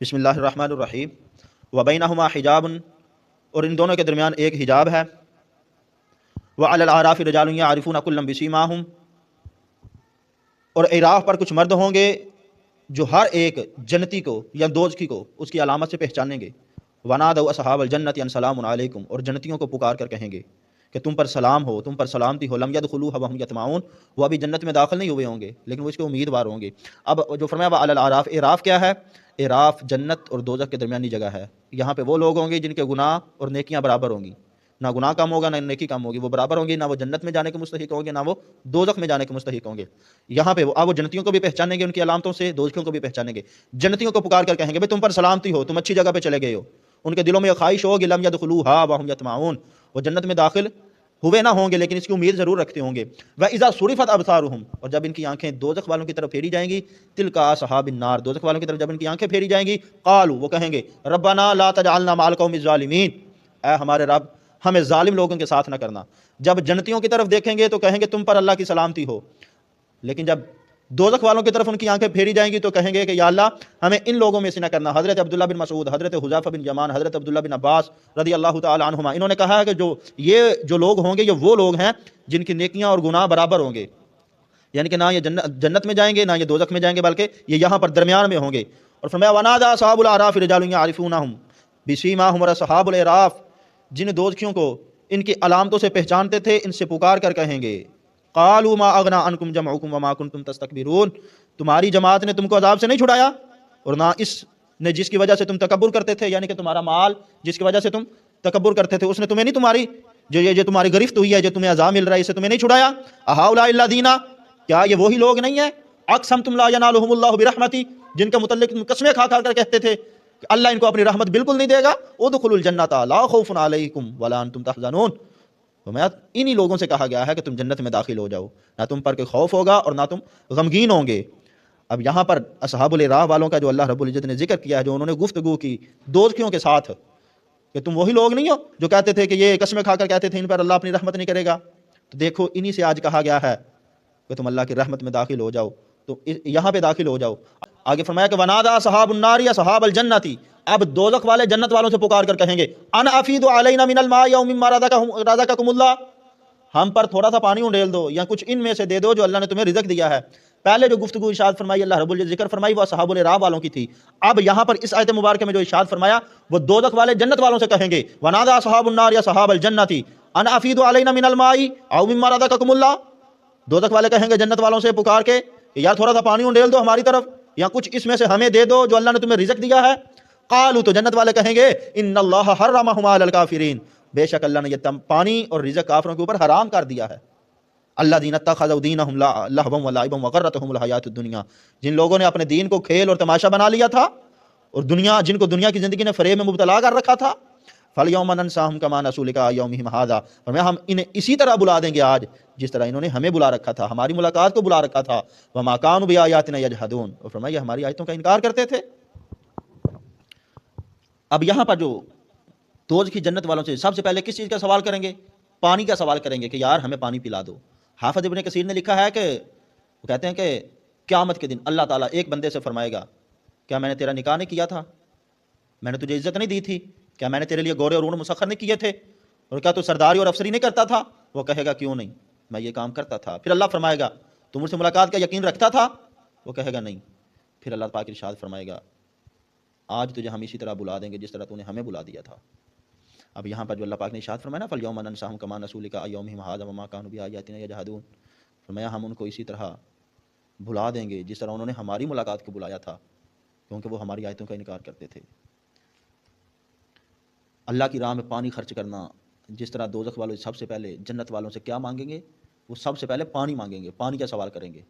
बिस्मिल्लाहिर्रहमानिर्रहीम वबैनहुमा हिजाबुन, और इन दोनों के दरमियान एक हिजाब है। व अलल आराफि रिजालुन यारिफून कुल्लम बिसीमाहुम, और इराफ पर कुछ मर्द होंगे जो हर एक जन्नती को या दोज़खी को उसकी अलामत से पहचानेंगे। वनादउ अस्हाबल जन्नति अन सलामुन अलैकुम, और जन्नतियों को पुकार कर कहेंगे कि तुम पर सलाम हो, तुम पर सलामती हो। लम यदखुलूहा वहुम यतमाऊन, वो अभी जन्नत में दाखिल नहीं हुए होंगे लेकिन वो इसके उम्मीदवार होंगे। अब जो फरमाया व अलल आराफ, इराफ क्या है? इराफ जन्नत और दोज़ख के दरमियानी जगह है। यहाँ पे वो लोग होंगे जिनके गुनाह और नेकियां बराबर होंगी, ना गुनाह कम होगा ना नेकी कम होगी, वो बराबर होंगी। ना वो जन्नत में जाने के मुस्तहिक होंगे ना वो दोज़ख में जाने के मुस्तहिक होंगे। यहाँ पे वो जन्नतियों को भी पहचानेंगे उनकी अलामतों से, दोज़खियों को भी पहचानेंगे। जन्नतियों को पुकार कर कहेंगे भाई तुम पर सलामती हो, तुम अच्छी जगह पे चले गए हो। उनके दिलों में यह ख्वाहिश होगी लम यदखुलूहा वहुम यतमाऊन, वो जन्नत में दाखिल हुए ना होंगे लेकिन इसकी उम्मीद ज़रूर रखते होंगे। वह इज़ा सुरिफत अबसारुहुम, और जब इनकी आंखें दोज़ख वालों की तरफ फेरी जाएंगी, तिलका असहाबिन नार, दोज़ख वालों की तरफ जब इनकी आंखें फेरी जाएंगी, क़ालू, वो कहेंगे रब्बना ला तजअलना मअल क़ौमिज़ ज़ालिमीन, ऐ हमारे रब हमें जालिम लोगों के साथ न करना। जब जन्नतियों की तरफ देखेंगे तो कहेंगे तुम पर अल्लाह की सलामती हो, लेकिन जब दोज़ख वालों की तरफ उनकी आंखें फेरी जाएंगी तो कहेंगे कि या अल्लाह हमें इन लोगों में से ना करना। हज़रत अब्दुल्लाह बिन मसूद, हज़रत हुज़ैफ़ा बिन यमान, हज़रत अब्दुल्लाह बिन अब्बास रज़ी अल्लाह तआला अन्हुमा, इन्होंने कहा है कि जो लोग होंगे ये वो लोग हैं जिनकी नेकियां और गुनाह बराबर होंगे, यानी कि ना ये जन्नत में जाएंगे ना ये दोज़ख में जाएंगे, बल्कि ये यहाँ पर दरमियान में होंगे। और फरमाया वनादा असहाबुल आराफ़ रिजालुन यारिफूनहुम बिसीमाहुम, और असहाबुल आराफ़ जिन दोज़खियों को इनकी अलामतों से पहचानते थे, इनसे पुकार कर कहेंगे क़ालू मा अग़ना अन्कुम जमउकुम वमा कुन्तुम तस्तकबिरून, तुम्हारी जमात ने तुमको अज़ाब से नहीं छुड़ाया और ना इस ने जिसकी वजह से तुम तकब्बुर करते थे, यानी कि तुम्हारा माल जिसकी वजह से तुम तकब्बुर करते थे उसने तुम्हें नहीं, तुम्हारी जो तुम्हारी गिरफ्त हुई है, जो तुम्हें अज़ाब मिल रहा है, इसे तुम्हें नहीं छुड़ाया। अहाउला इल्ला दीना, क्या ये वही लोग नहीं है? अक़सम तुम ला यनालुहुमुल्लाहु बिरहमती, जिनके मुतल्लिक तुम कसमें खा खा कर कहते थे कि अल्लाह इनको अपनी रहमत बिल्कुल नहीं देगा। उदखुलुल जन्नता ला खौफुन अलैकुम वला अंतुम तहज़नून, तो मैं इन्हीं लोगों से कहा गया है कि तुम जन्नत में दाखिल हो जाओ, ना तुम पर कोई खौफ होगा और ना तुम गमगीन होंगे। अब यहाँ पर असहाबुल राह वालों का जो अल्लाह रब्बुल इज़्ज़त ने जिक्र किया है, जो उन्होंने गुफ्तगू की दोज़खियों के साथ कि तुम वही लोग नहीं हो जो कहते थे कि ये कसमें खाकर कहते थे इन पर अल्लाह अपनी रहमत नहीं करेगा, तो देखो इन्हीं से आज कहा गया है कि तुम अल्लाह की रहमत में दाखिल हो जाओ, तो यहाँ पे दाखिल हो जाओ। आगे फरमाया कि वनादा असहाबुन नार या असहाबल जन्नती, अब दोज़ख वाले जन्नत वालों से पुकार कर कहेंगे अन अफीदु अलैना मिनल माइ औ मिम्मा रज़क़कुमुल्लाह, हम पर थोड़ा सा पानी उंडेल दो या कुछ इनमें से दे दो जो अल्लाह ने तुम्हें रिज़्क़ दिया है। पहले जो गुफ्तगू इरशाद फरमाई अल्लाह रब्बुल इज़्ज़त जिक्र फरमाई वो असहाबुल राह वालों की थी। अब यहाँ पर इस आयत मुबारक में जो इरशाद फरमाया वो दोज़ख वाले जन्नत वालों से कहेंगे वनादा असहाबुन नार या असहाबल जन्नती अन अफीदु अलैना मिनल माइ औ मिम्मा रज़क़कुमुल्लाह, दोज़ख वाले कहेंगे जन्नत वालों से पुकार के यार थोड़ा सा पानी उंडेल दो हमारी तरफ या कुछ इसमें से हमें दे दो जो अल्लाह ने तुम्हें रिज़्क़ दिया है। क़ालू, तो जन्नत वाले कहेंगे इन्नल्लाह हर्रमहुमा अलल काफिरीन, बेशक अल्लाह ने ये पानी और रिज़्क़ काफिरों के ऊपर हराम कर दिया है। अल्लज़ीना इत्तख़ज़ू दीनहुम लहवन व लाइबन व ग़र्रतहुमुल हयातुद दुनिया, जिन लोगों ने अपने दीन को खेल और तमाशा बना लिया था और जिनको दुनिया की ज़िंदगी ने फ़रेब में मुब्तला कर रखा था। फ़लयौम ननसाहुम कमा नसू लिक़ा यौमिहिम हाज़ा, और हम इन्हें इसी तरह बुला देंगे आज जिस तरह इन्होंने हमें बुला रखा था, हमारी मुलाकात को बुला रखा था। वमा कानू बिआयातिना यजहदून, और फरमाया हमारी आयतों का इनकार करते थे। अब यहाँ पर जो दोज़ख की जन्नत वालों से सबसे पहले किस चीज़ का सवाल करेंगे? पानी का सवाल करेंगे कि यार हमें पानी पिला दो। हाफ़िज़ इब्न कसीर ने लिखा है कि वो कहते हैं कि क़यामत के दिन अल्लाह ताला एक बंदे से फरमाएगा क्या मैंने तेरा निकाह नहीं किया था, मैंने तुझे इज़्ज़त नहीं दी थी, क्या मैंने तेरे लिए गोरे और ऊँट मुसख्खर नहीं किए थे, और क्या तू सरदारी और अफसरी नहीं करता था? वो कहेगा क्यों नहीं, मैं ये काम करता था। फिर अल्लाह फरमाएगा तू मुझसे मुलाकात का यकीन रखता था? वो कहेगा नहीं। फिर अल्लाह पाक इरशाद फरमाएगा आज तुझे हम इसी तरह बुला देंगे जिस तरह तूने हमें बुला दिया था। अब यहाँ पर जो अल्लाह पाक ने इरशाद फरमाया ना फ़लयौम ननसाहुम कमा नसू लिक़ा यौमिहिम हाज़ा वमा कानू बिआयातिना यजहदून, फरमाया हम उनको इसी तरह भुला देंगे जिस तरह उन्होंने हमारी मुलाकात को बुलाया था, क्योंकि वो हमारी आयतों का इनकार करते थे। अल्लाह की राह में पानी खर्च करना, जिस तरह दोज़ख वालों सबसे पहले जन्नत वालों से क्या मांगेंगे? वो सबसे पहले पानी मांगेंगे, पानी का सवाल करेंगे।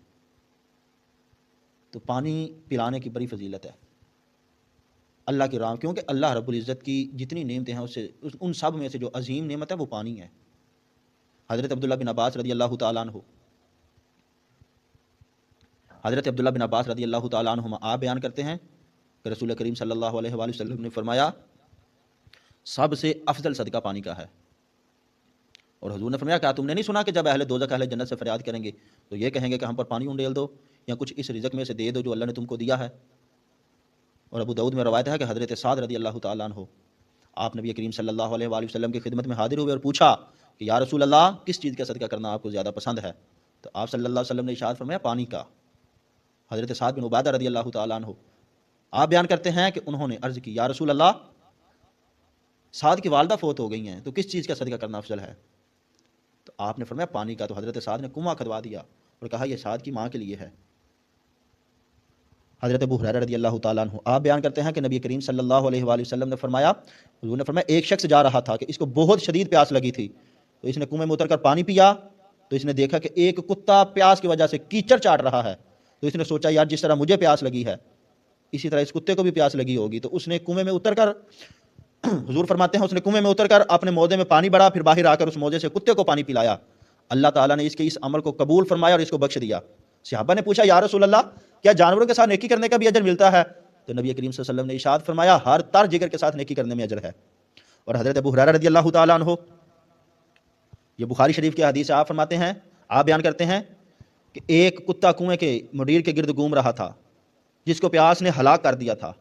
तो पानी पिलाने की बड़ी फजीलत है अल्लाह की राह, क्योंकि अल्लाह रब्बुल इज़्ज़त की जितनी नेमतें हैं उससे उन सब में से जो अजीम नेमत है वो पानी है। हज़रत अब्दुल्लाह बिन अब्बास रज़ी अल्लाह तआला अन्हु, हज़रत अब्दुल्लाह बिन अब्बास रज़ी अल्लाह तआला अन्हुमा आप बयान करते हैं कि रसूल करीम सल्लल्लाहु अलैहि वसल्लम ने फरमाया सबसे अफजल सदका पानी का है। और हुजूर ने फरमाया क्या तुमने नहीं सुना कि जब अहले दोज़ख अहले जन्नत से फरियाद करेंगे तो ये कहेंगे कि हम पर पानी उंडेल दो या कुछ इस रिज़्क़ में से दे दो जो अल्लाह ने तुमको दिया है। اور ابو داؤد میں روایت ہے کہ حضرت سعد رضی اللہ تعالیٰ عنہ آپ نبی کریم صلی اللہ علیہ وآلہ وسلم کی خدمت میں حاضر ہوئے اور پوچھا کہ یا رسول اللہ کس چیز کا صدقہ کرنا آپ کو زیادہ پسند ہے؟ تو آپ صلی اللہ علیہ وسلم نے ارشاد فرمایا پانی کا۔ حضرت سعد بن عبادہ رضی اللہ تعالیٰ عنہ آپ بیان کرتے ہیں کہ انہوں نے عرض کی یا رسول اللہ سعد کی والدہ فوت ہو گئی ہیں تو کس چیز کا صدقہ کرنا افضل ہے؟ تو آپ نے فرمایا پانی کا۔ تو حضرت سعد نے کنواں کھدوا دیا اور کہا یہ سعد کی ماں کے لیے ہے۔ حضرت ابو ہریرہ رضی اللہ تعالیٰ عنہ آپ بیان کرتے ہیں کہ نبی کریم صلی اللہ علیہ وآلہ وسلم نے فرمایا، حضور نے فرمایا ایک شخص جا رہا تھا کہ اس کو بہت شدید پیاس لگی تھی، تو اس نے کنویں میں اتر کر پانی پیا، تو اس نے دیکھا کہ ایک کتا پیاس کی وجہ سے کیچڑ چاٹ رہا ہے، تو اس نے سوچا یار جس طرح مجھے پیاس لگی ہے اسی طرح اس کتے کو بھی پیاس لگی ہوگی، تو اس نے کنویں میں اتر کر حضور فرماتے ہیں اس نے کنویں میں اتر کر اپنے موزے میں پانی بڑھا، پھر باہر آ کر اس موزے سے کتے کو پانی پلایا۔ اللہ تعالیٰ نے اس کے اس عمل کو قبول فرمایا اور اس کو بخش دیا۔ صحابہ نے پوچھا یا رسول اللہ کیا جانوروں کے ساتھ نیکی کرنے کا بھی اجر ملتا ہے؟ تو نبی کریم صلی اللہ علیہ وسلم نے ارشاد فرمایا ہر تر جگر کے ساتھ نیکی کرنے میں اجر ہے۔ اور حضرت ابو ہریرہ رضی اللہ تعالیٰ عنہ یہ بخاری شریف کی حدیث ہے، آپ فرماتے ہیں آپ بیان کرتے ہیں کہ ایک کتا کنویں کے مڈیر کے گرد گھوم رہا تھا جس کو پیاس نے ہلاک کر دیا تھا۔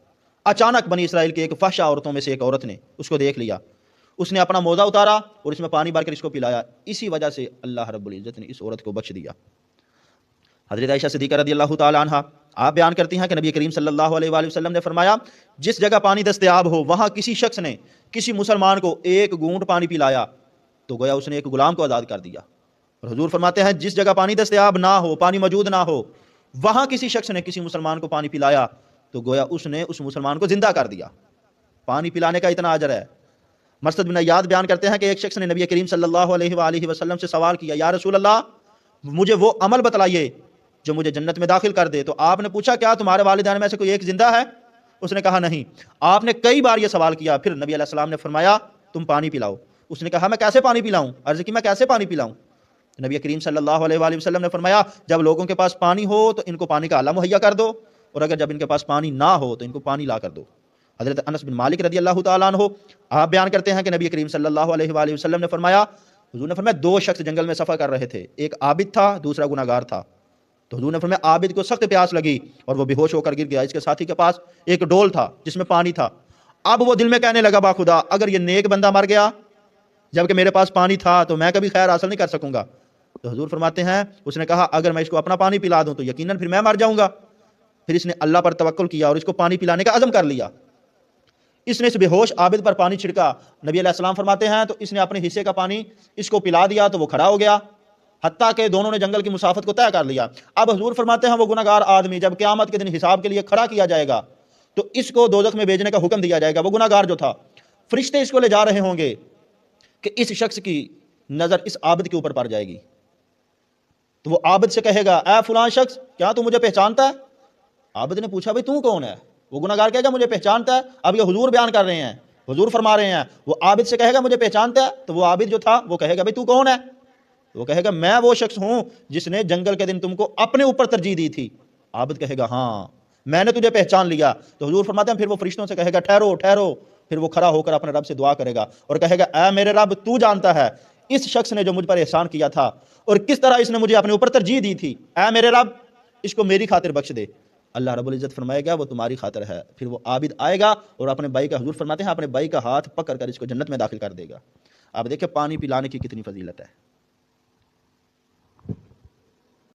اچانک بنی اسرائیل کی ایک فحشہ عورتوں میں سے ایک عورت نے اس کو دیکھ لیا، اس نے اپنا موزہ اتارا اور اس میں پانی بھر کر اس کو پلایا، اسی وجہ سے اللہ رب العزت نے اس عورت کو بخش دیا۔ حضرت عائشہ صدیقہ رضی اللہ تعالیٰ عنہ آپ بیان کرتی ہیں کہ نبی کریم صلی اللہ علیہ وآلہ وسلم نے فرمایا جس جگہ پانی دستیاب ہو وہاں کسی شخص نے کسی مسلمان کو ایک گھونٹ پانی پلایا تو گویا اس نے ایک غلام کو آزاد کر دیا۔ اور حضور فرماتے ہیں جس جگہ پانی دستیاب نہ ہو، پانی موجود نہ ہو، وہاں کسی شخص نے کسی مسلمان کو پانی پلایا تو گویا اس نے اس مسلمان کو زندہ کر دیا۔ پانی پلانے کا اتنا اجر ہے۔ مرثد بن عیاض بیان کرتے ہیں کہ ایک شخص نے نبی کریم صلی اللہ علیہ وآلہ وسلم سے سوال کیا یا رسول اللہ مجھے وہ عمل بتلائیے جو مجھے جنت میں داخل کر دے۔ تو آپ نے پوچھا کیا تمہارے والدین میں سے کوئی ایک زندہ ہے؟ اس نے کہا نہیں۔ آپ نے کئی بار یہ سوال کیا، پھر نبی علیہ السلام نے فرمایا تم پانی پلاؤ۔ اس نے کہا میں کیسے پانی پلاؤں؟ عرض کی میں کیسے پانی پلاؤں؟ نبی کریم صلی اللہ علیہ وآلہ وسلم نے فرمایا جب لوگوں کے پاس پانی ہو تو ان کو پانی کا آلہ مہیا کر دو، اور اگر جب ان کے پاس پانی نہ ہو تو ان کو پانی لا کر دو۔ حضرت انس بن مالک رضی اللہ تعالیٰ عنہ آپ بیان کرتے ہیں کہ نبی کریم صلی اللہ علیہ وآلہ وسلم نے فرمایا حضور نے فرمایا دو شخص جنگل میں سفر کر رہے تھے، ایک عابد تھا دوسرا گناہگار تھا۔ تو حضور نے فرمایا عابد کو سخت پیاس لگی اور وہ بے ہوش ہو کر گر گیا، اس کے ساتھی کے پاس ایک ڈول تھا جس میں پانی تھا۔ اب وہ دل میں کہنے لگا با خدا اگر یہ نیک بندہ مر گیا جبکہ میرے پاس پانی تھا تو میں کبھی خیر حاصل نہیں کر سکوں گا۔ تو حضور فرماتے ہیں اس نے کہا اگر میں اس کو اپنا پانی پلا دوں تو یقیناً پھر میں مر جاؤں گا۔ پھر اس نے اللہ پر توکل کیا اور اس کو پانی پلانے کا عزم کر لیا۔ اس نے اس بے ہوش عابد پر پانی چھڑکا، نبی علیہ السلام فرماتے ہیں تو اس نے اپنے حصے کا پانی اس کو پلا دیا تو وہ کھڑا ہو گیا، حتیٰ کہ دونوں نے جنگل کی مسافت کو طے کر لیا۔ اب حضور فرماتے ہیں وہ گناہگار آدمی جب قیامت کے دن حساب کے لیے کھڑا کیا جائے گا تو اس کو دوزخ میں بھیجنے کا حکم دیا جائے گا۔ وہ گناہگار جو تھا، فرشتے اس کو لے جا رہے ہوں گے کہ اس شخص کی نظر اس عابد کے اوپر پڑ جائے گی، تو وہ عابد سے کہے گا اے فلاں شخص کیا تو مجھے پہچانتا ہے؟ عابد نے پوچھا بھئی تو کون ہے؟ وہ گناہگار کہے گا مجھے پہچانتا ہے۔ اب یہ حضور بیان کر رہے ہیں، حضور فرما رہے ہیں وہ عابد سے کہے گا مجھے پہچانتا ہے، تو وہ عابد جو تھا وہ کہے گا بھئی تو کون ہے؟ وہ کہے گا میں وہ شخص ہوں جس نے جنگل کے دن تم کو اپنے اوپر ترجیح دی تھی۔ عابد کہے گا ہاں میں نے تجھے پہچان لیا۔ تو حضور فرماتے ہیں پھر وہ فرشتوں سے کہے گا ٹھہرو ٹھہرو، پھر وہ کھڑا ہو کر اپنے رب سے دعا کرے گا اور کہے گا اے میرے رب تو جانتا ہے اس شخص نے جو مجھ پر احسان کیا تھا اور کس طرح اس نے مجھے اپنے اوپر ترجیح دی تھی، اے میرے رب اس کو میری خاطر بخش دے۔ اللہ رب العزت فرمائے گا وہ تمہاری خاطر ہے۔ پھر وہ عابد آئے گا اور اپنے بھائی کا، حضور فرماتے ہیں اپنے بھائی کا ہاتھ پکڑ کر اس کو جنت میں داخل کر دے گا۔ آپ دیکھیں پانی پلانے کی کتنی فضیلت ہے۔